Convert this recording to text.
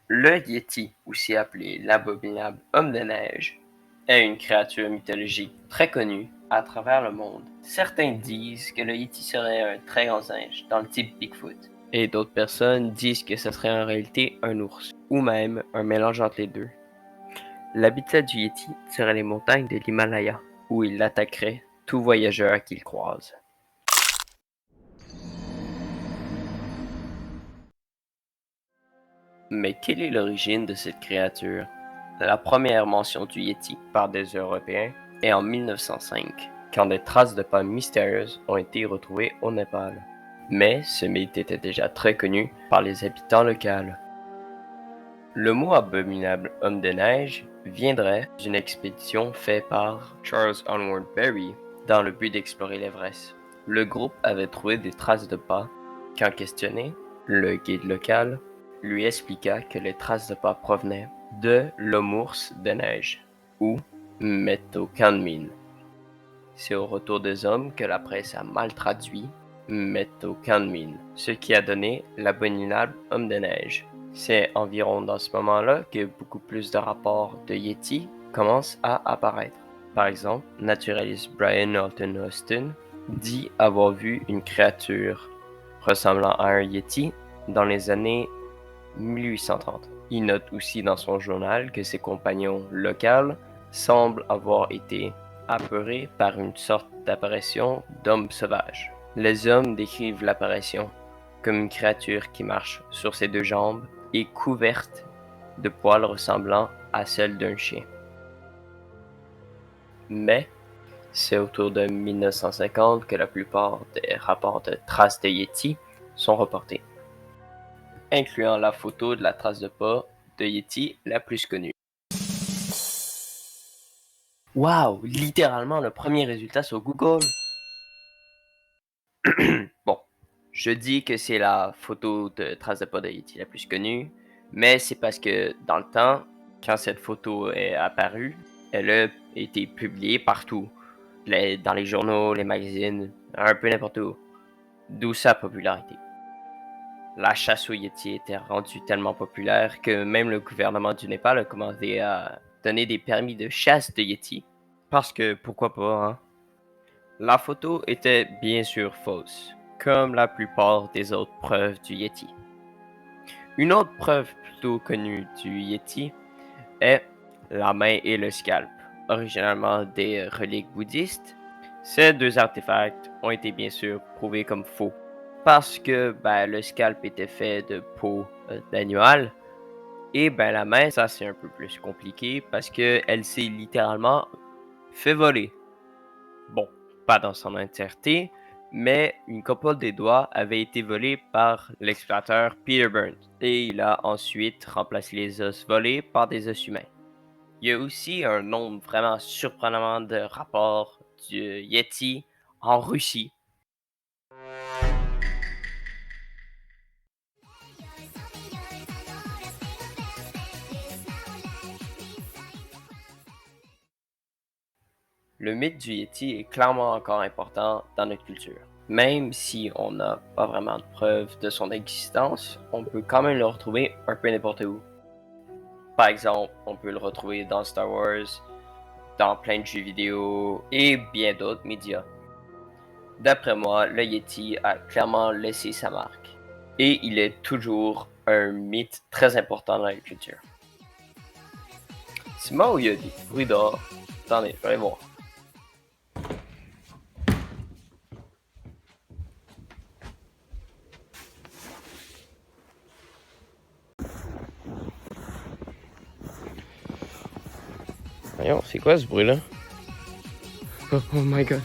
Le Yéti, aussi appelé l'abominable homme de neige, est une créature mythologique très connue à travers le monde. Certains disent que le Yéti serait un très grand singe, dans le type Bigfoot. Et d'autres personnes disent que ce serait en réalité un ours, ou même un mélange entre les deux. L'habitat du Yéti serait les montagnes de l'Himalaya, où il attaquerait tout voyageur qu'il croise. Mais quelle est l'origine de cette créature? La première mention du Yéti par des Européens est en 1905, quand des traces de pas mystérieuses ont été retrouvées au Népal. Mais ce mythe était déjà très connu par les habitants locaux. Le mot abominable homme de neige viendrait d'une expédition faite par Charles Onward Berry dans le but d'explorer l'Everest. Le groupe avait trouvé des traces de pas. Quand questionné, le guide local lui expliqua que les traces de pas provenaient de l'homme-ours de neige, ou Metokanmin. C'est au retour des hommes que la presse a mal traduit Metokanmin, ce qui a donné l'abominable homme de neige. C'est environ dans ce moment-là que beaucoup plus de rapports de Yéti commencent à apparaître. Par exemple, naturaliste Brian Alton Austin dit avoir vu une créature ressemblant à un Yéti dans les années 1830. Il note aussi dans son journal que ses compagnons locaux semblent avoir été apeurés par une sorte d'apparition d'homme sauvage. Les hommes décrivent l'apparition comme une créature qui marche sur ses deux jambes et couverte de poils ressemblant à celles d'un chien. Mais c'est autour de 1950 que la plupart des rapports de traces de Yéti sont reportés, incluant la photo de la trace de pas de Yéti la plus connue. Waouh, littéralement le premier résultat sur Google. Bon, je dis que c'est la photo de trace de pas de Yéti la plus connue, mais c'est parce que dans le temps, quand cette photo est apparue, elle a été publiée partout, dans les journaux, les magazines, un peu n'importe où, d'où sa popularité. La chasse au Yéti était rendue tellement populaire que même le gouvernement du Népal a commencé à donner des permis de chasse de Yéti. Parce que pourquoi pas, hein? La photo était bien sûr fausse, comme la plupart des autres preuves du Yéti. Une autre preuve plutôt connue du Yéti est la main et le scalp, originalement des reliques bouddhistes. Ces deux artefacts ont été bien sûr prouvés comme faux, parce que le scalp était fait de peau d'animal, et la main, ça c'est un peu plus compliqué, parce qu'elle s'est littéralement fait voler. Bon, pas dans son entièreté, mais une couple des doigts avait été volée par l'explorateur Peter Burns, et il a ensuite remplacé les os volés par des os humains. Il y a aussi un nombre vraiment surprenant de rapports du Yéti en Russie. Le mythe du Yéti est clairement encore important dans notre culture. Même si on n'a pas vraiment de preuves de son existence, on peut quand même le retrouver un peu n'importe où. Par exemple, on peut le retrouver dans Star Wars, dans plein de jeux vidéo et bien d'autres médias. D'après moi, le Yéti a clairement laissé sa marque. Et il est toujours un mythe très important dans la culture. C'est moi où il y a des bruits dehors. Attendez, je vais aller voir. Voyons, c'est quoi ce bruit-là? Oh my god.